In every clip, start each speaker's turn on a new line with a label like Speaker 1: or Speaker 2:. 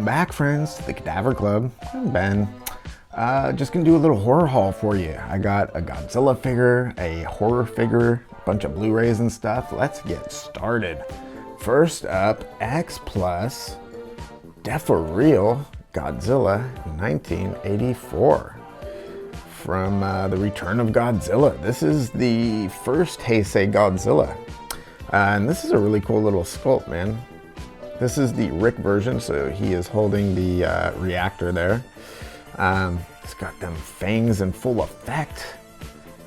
Speaker 1: Welcome back, friends, to the Cadaver Club. I'm Ben. Just gonna do a little horror haul for you. I got a Godzilla figure, a horror figure, a bunch of Blu-rays and stuff. Let's get started. First up, XPlus, Death for Real, Godzilla 1984. From The Return of Godzilla. This is the first Heisei Godzilla. And this is a really cool little sculpt, man. This is the Rick version, so he is holding the reactor there. It's got them fangs in full effect.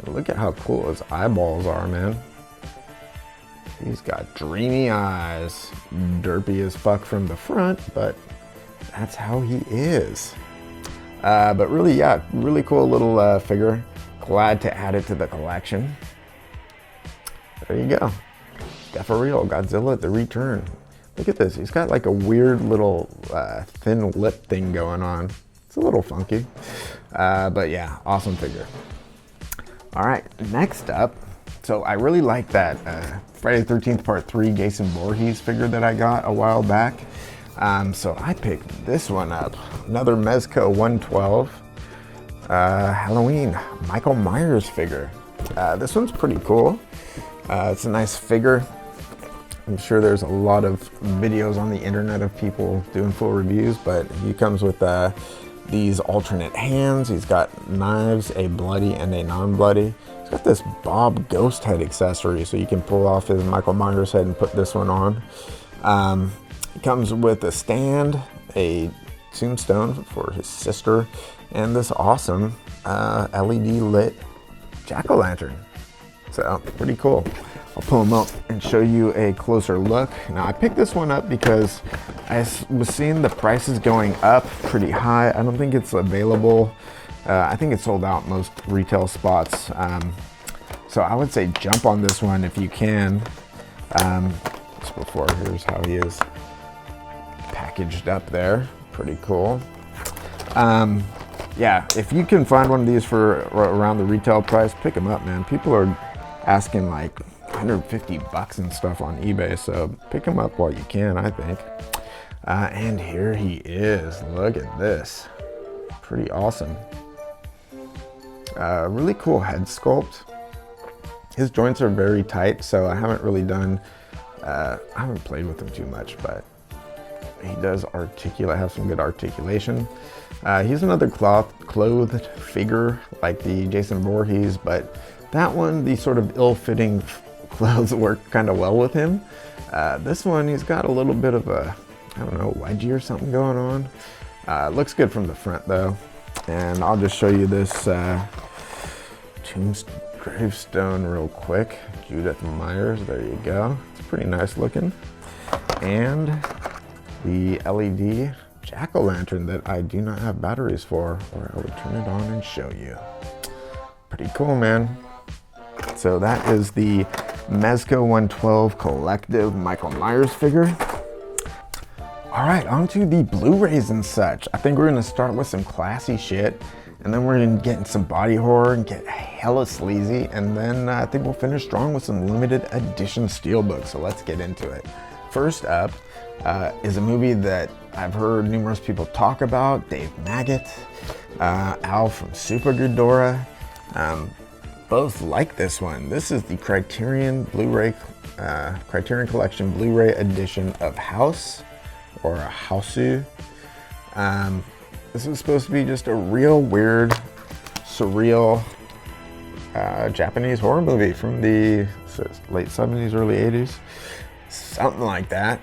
Speaker 1: Look at how cool his eyeballs are, man. He's got dreamy eyes. Derpy as fuck from the front, but that's how he is. But really, yeah, really cool little figure. Glad to add it to the collection. There you go. Death for Real, Godzilla, The Return. Look at this, he's got like a weird little thin lip thing going on. It's a little funky, but yeah, awesome figure. All right, next up, so I really like that Friday the 13th Part 3 Jason Voorhees figure that I got a while back. So I picked this one up, another Mezco 112 Halloween Michael Myers figure. This one's pretty cool. It's a nice figure. I'm sure there's a lot of videos on the internet of people doing full reviews, but he comes with these alternate hands. He's got knives, a bloody and a non-bloody. He's got this Bob ghost head accessory, so you can pull off his Michael Myers head and put this one on. He comes with a stand, a tombstone for his sister, and this awesome LED lit jack-o'-lantern. So pretty cool. I'll pull them up and show you a closer look. Now I picked this one up because I was seeing the prices going up pretty high. I don't think it's available. I think it's sold out most retail spots. So I would say jump on this one if you can. Just before, here's how he is packaged up there. Pretty cool. Yeah, if you can find one of these for around the retail price, pick them up, man. People are asking like 150 bucks and stuff on eBay, so pick them up while you can, I think. And here he is. Look at this. Pretty awesome. Really cool head sculpt. His joints are very tight, so I haven't really done, I haven't played with him too much, but he does have some good articulation. He's another clothed figure like the Jason Voorhees, but that one, the sort of ill-fitting clothes work kind of well with him. This one, he's got a little bit of a, I don't know, wedgie or something going on. Looks good from the front though. And I'll just show you this gravestone real quick. Judith Myers, there you go. It's pretty nice looking. And the LED jack-o'-lantern that I do not have batteries for, or I would turn it on and show you. Pretty cool, man. So that is the Mezco 112 Collective Michael Myers figure. All right, on to the Blu-rays and such. I think we're gonna start with some classy shit, and then we're gonna get in some body horror and get hella sleazy, and then I think we'll finish strong with some limited edition Steelbooks, so let's get into it. First up is a movie that I've heard numerous people talk about, Dave Maggot, Al from Super Goodora. Both like this one. This is the Criterion Collection Blu-ray edition of House, or a Hausu. This is supposed to be just a real weird, surreal Japanese horror movie from the late 70s, early 80s. Something like that.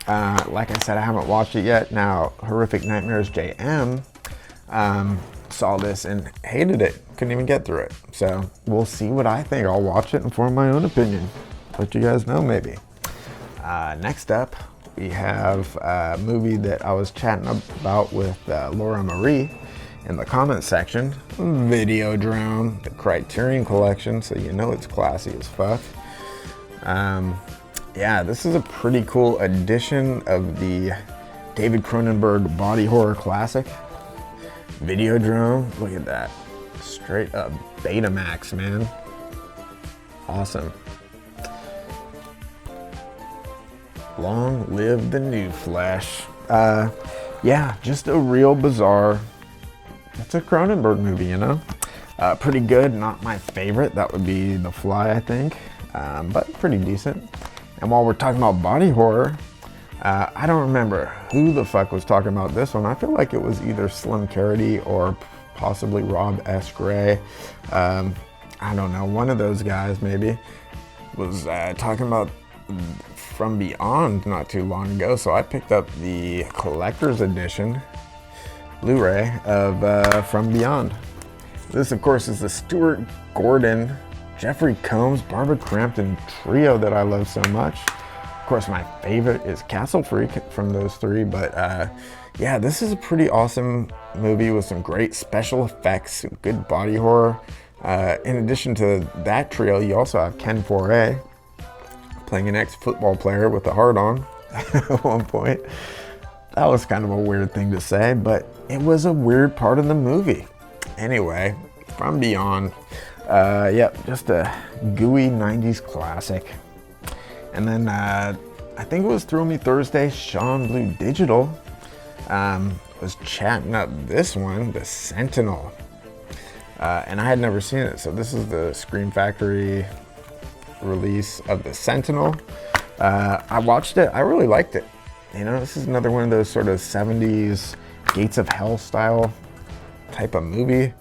Speaker 1: Like I said, I haven't watched it yet. Now, Horrific Nightmares JM saw this and hated it. Couldn't even get through it. So we'll see what I think. I'll watch it and form my own opinion. Let you guys know maybe. Next up, we have a movie that I was chatting about with Laura Marie in the comment section. Videodrome, the Criterion Collection, so you know it's classy as fuck. Yeah, this is a pretty cool edition of the David Cronenberg body horror classic. Videodrome, look at that. Straight up Betamax, man. Awesome. Long live the new flesh. Yeah, just a real bizarre, it's a Cronenberg movie, you know? Pretty good, not my favorite. That would be The Fly, I think, but pretty decent. And while we're talking about body horror, I don't remember who the fuck was talking about this one. I feel like it was either Slim Carity or possibly Rob S. Gray. I don't know, one of those guys maybe was talking about From Beyond not too long ago. So I picked up the collector's edition Blu-ray of From Beyond. This, of course, is the Stuart Gordon, Jeffrey Combs, Barbara Crampton trio that I love so much. Of course, my favorite is Castle Freak from those three, but yeah, this is a pretty awesome movie with some great special effects, some good body horror. In addition to that trio, you also have Ken Foray playing an ex-football player with a heart-on at one point. That was kind of a weird thing to say, but it was a weird part of the movie. Anyway, From Beyond, yeah, just a gooey 90s classic. And then I think it was Thrill Me Thursday, Sean Blue Digital was chatting up this one, The Sentinel. And I had never seen it, so this is the Scream Factory release of The Sentinel. I watched it, I really liked it. You know, this is another one of those sort of 70s Gates of Hell style type of movie.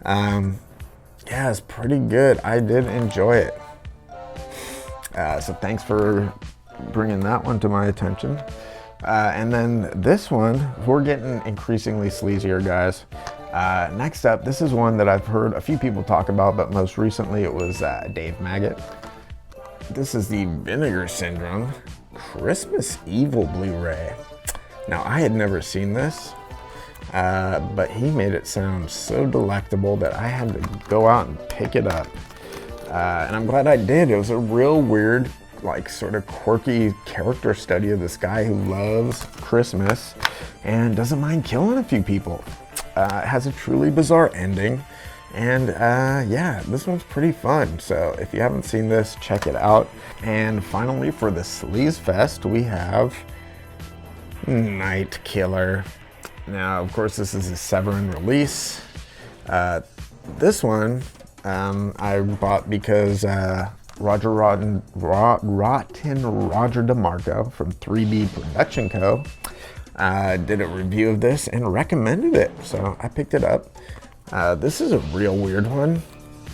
Speaker 1: Yeah, it's pretty good. I did enjoy it. So thanks for bringing that one to my attention. And then this one, we're getting increasingly sleazier, guys. Next up, this is one that I've heard a few people talk about, but most recently it was Dave Maggot. This is the Vinegar Syndrome Christmas Evil Blu-ray. Now, I had never seen this, but he made it sound so delectable that I had to go out and pick it up. And I'm glad I did. It was a real weird, like sort of quirky character study of this guy who loves Christmas and doesn't mind killing a few people. It has a truly bizarre ending. And yeah, this one's pretty fun. So if you haven't seen this, check it out. And finally, for the Sleaze Fest, we have Night Killer. Now, of course, this is a Severin release. This one I bought because Rotten Roger DeMarco from 3B Production Co. Did a review of this and recommended it, so I picked it up. This is a real weird one.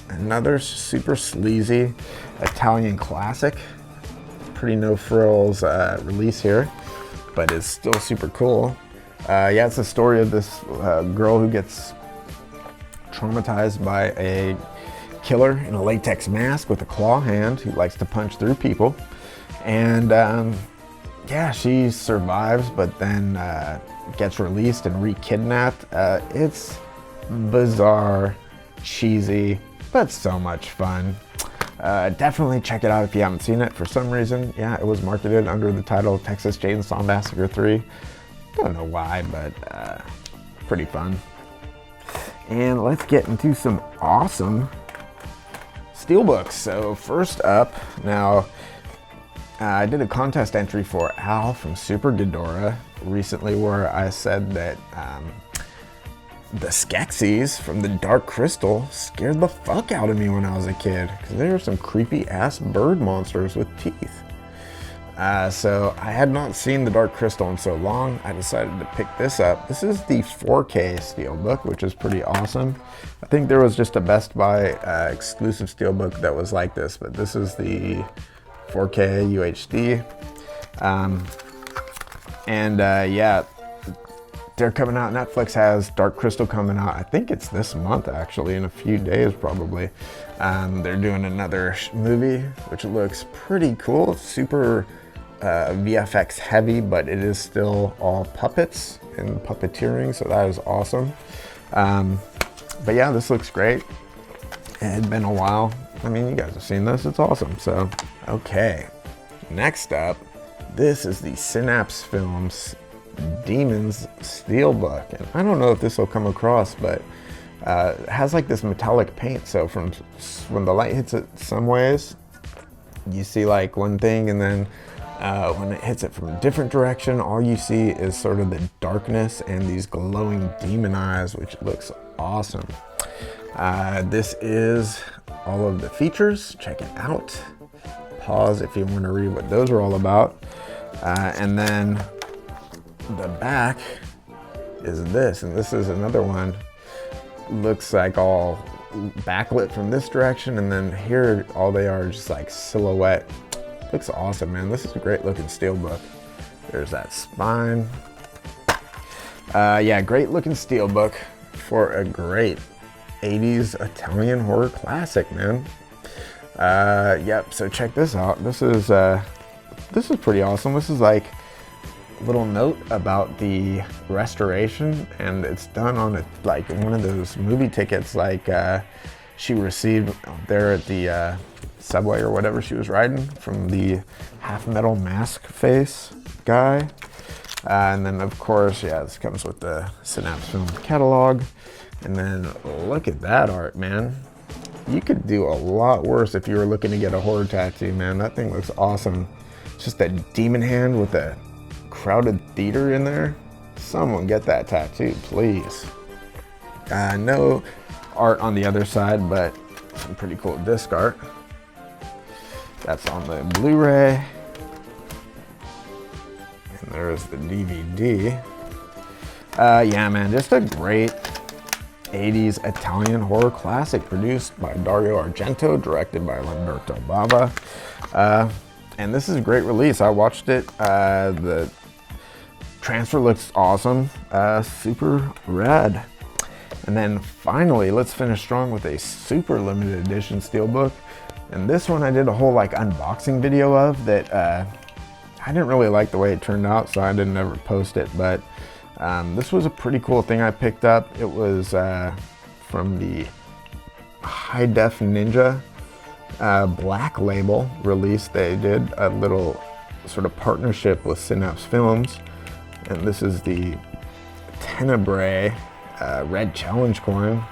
Speaker 1: Another super sleazy Italian classic. Pretty no frills release here, but it's still super cool. Yeah, it's the story of this girl who gets traumatized by a killer in a latex mask with a claw hand who likes to punch through people. And yeah, she survives, but then gets released and re-kidnapped. It's bizarre, cheesy, but so much fun. Definitely check it out if you haven't seen it. For some reason, yeah, it was marketed under the title Texas Chainsaw Massacre 3. Don't know why, but pretty fun. And let's get into some awesome Steelbooks. So first up, now I did a contest entry for Al from Super Ghidorah recently where I said that the Skeksis from the Dark Crystal scared the fuck out of me when I was a kid because they were some creepy ass bird monsters with teeth. So I had not seen the Dark Crystal in so long, I decided to pick this up. This is the 4K Steelbook, which is pretty awesome. I think there was just a Best Buy exclusive Steelbook that was like this, but this is the 4K UHD. Yeah, they're coming out. Netflix has Dark Crystal coming out. I think it's this month, actually, in a few days probably. They're doing another movie, which looks pretty cool. Super VFX heavy, but it is still all puppets and puppeteering, so that is awesome. But yeah, this looks great. It had been a while. I mean, you guys have seen this. It's awesome. So, okay. Next up, this is the Synapse Films Demons Steelbook. And I don't know if this will come across, but it has like this metallic paint. So from when the light hits it some ways, you see like one thing, and then When it hits it from a different direction, all you see is sort of the darkness and these glowing demon eyes, which looks awesome. This is all of the features. Check it out. Pause if you want to read what those are all about. And then the back is this, and this is another one. Looks like all backlit from this direction, and then here all they are just like silhouette. Looks awesome, man. This is a great looking steelbook. There's that spine. Yeah, great looking steelbook for a great 80s Italian horror classic, man. Yep, so check this out. This is pretty awesome. This is like a little note about the restoration, and it's done on like one of those movie tickets like she received there at the subway or whatever she was riding from the half metal mask face guy. And then of course, yeah, this comes with the Synapse Film catalog. And then look at that art, man. You could do a lot worse if you were looking to get a horror tattoo, man. That thing looks awesome. It's just a demon hand with a crowded theater in there. Someone get that tattoo, please. No art on the other side, but some pretty cool disc art. That's on the Blu-ray. And there's the DVD. Yeah, man, just a great 80s Italian horror classic produced by Dario Argento, directed by Lamberto Bava. And this is a great release. I watched it. The transfer looks awesome. Super rad. And then finally, let's finish strong with a super limited edition steelbook. And this one I did a whole like unboxing video of that I didn't really like the way it turned out, so I didn't ever post it. But this was a pretty cool thing I picked up. It was from the High Def Ninja Black Label release. They did a little sort of partnership with Synapse Films. And this is the Tenebrae red challenge coin.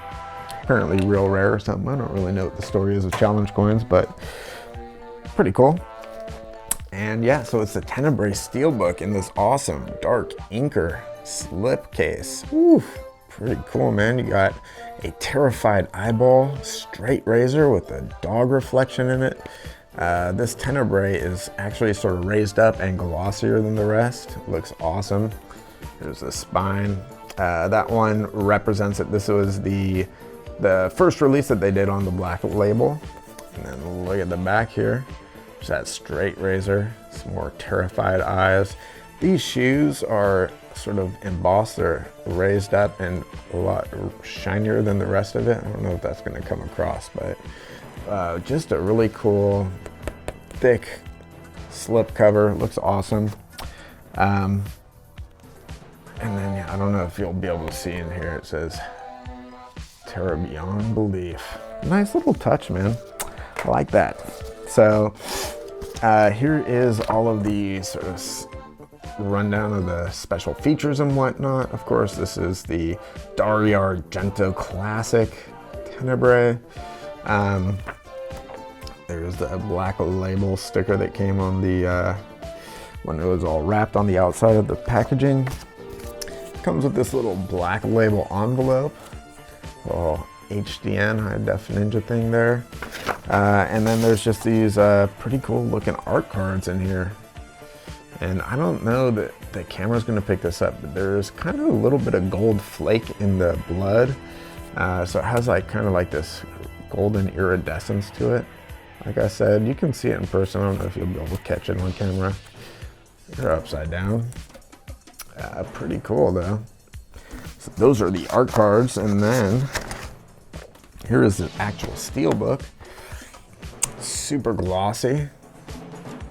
Speaker 1: Apparently real rare or something. I don't really know what the story is of challenge coins, but pretty cool. And yeah, so it's the Tenebrae steelbook in this awesome dark inker slip case. Woo, pretty cool, man. You got a terrified eyeball straight razor with a dog reflection in it. This Tenebrae is actually sort of raised up and glossier than the rest. It looks awesome. Here's the spine. That one represents it. This was the first release that they did on the Black Label. And then look at the back here. There's that straight razor, some more terrified eyes. These shoes are sort of embossed. They're raised up and a lot shinier than the rest of it. I don't know if that's going to come across, but just a really cool, thick slip cover. Looks awesome. And then, yeah, I don't know if you'll be able to see in here, it says terror beyond belief. Nice little touch, man. I like that. So here is all of the sort of rundown of the special features and whatnot. Of course, this is the Dario Argento classic Tenebrae. There's the Black Label sticker that came on the when it was all wrapped on the outside of the packaging. Comes with this little Black Label envelope, little HDN High Def Ninja thing there, and then there's just these pretty cool looking art cards in here. And I don't know that the camera's going to pick this up, but there's kind of a little bit of gold flake in the blood, so it has like kind of like this golden iridescence to it. Like I said, you can see it in person. I don't know if you'll be able to catch it on camera. You're upside down. Pretty cool though. So those are the art cards, and then here is the actual steelbook. Super glossy.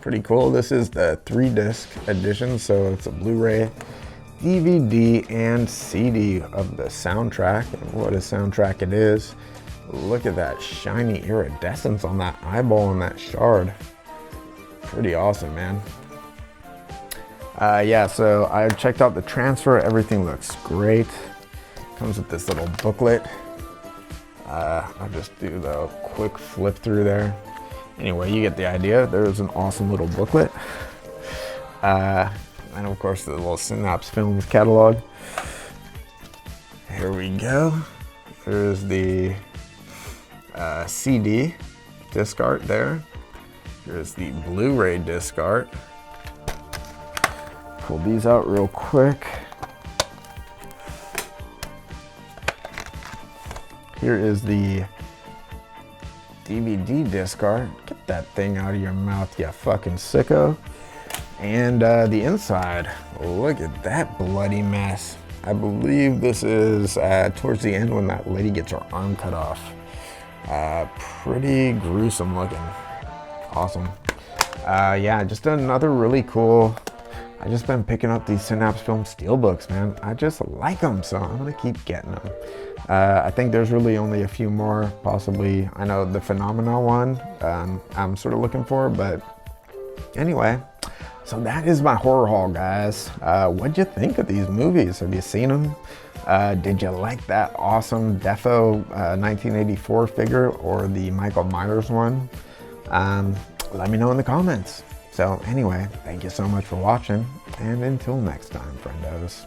Speaker 1: Pretty cool. This is the 3-disc edition, so it's a Blu-ray, DVD, and CD of the soundtrack. And what a soundtrack it is. Look at that shiny iridescence on that eyeball and that shard. Pretty awesome, man. Yeah, so I checked out the transfer. Everything looks great. Comes with this little booklet. I'll just do the quick flip through there. Anyway, you get the idea. There's an awesome little booklet. And of course the little Synapse Films catalog. Here we go. There's the CD disc art there. Here's the Blu-ray disc art. Pull these out real quick. Here is the DVD disc art. Get that thing out of your mouth, you fucking sicko. And the inside, look at that bloody mess. I believe this is towards the end when that lady gets her arm cut off. Pretty gruesome looking. Awesome. Yeah, just another really cool. I just been picking up these Synapse Film Steelbooks, man. I just like them, so I'm gonna keep getting them. I think there's really only a few more, possibly. I know the Phenomena one I'm sort of looking for, but anyway. So that is my horror haul, guys. What'd you think of these movies? Have you seen them? Did you like that awesome Defo 1984 figure or the Michael Myers one? Let me know in the comments. So anyway, thank you so much for watching, and until next time, friendos.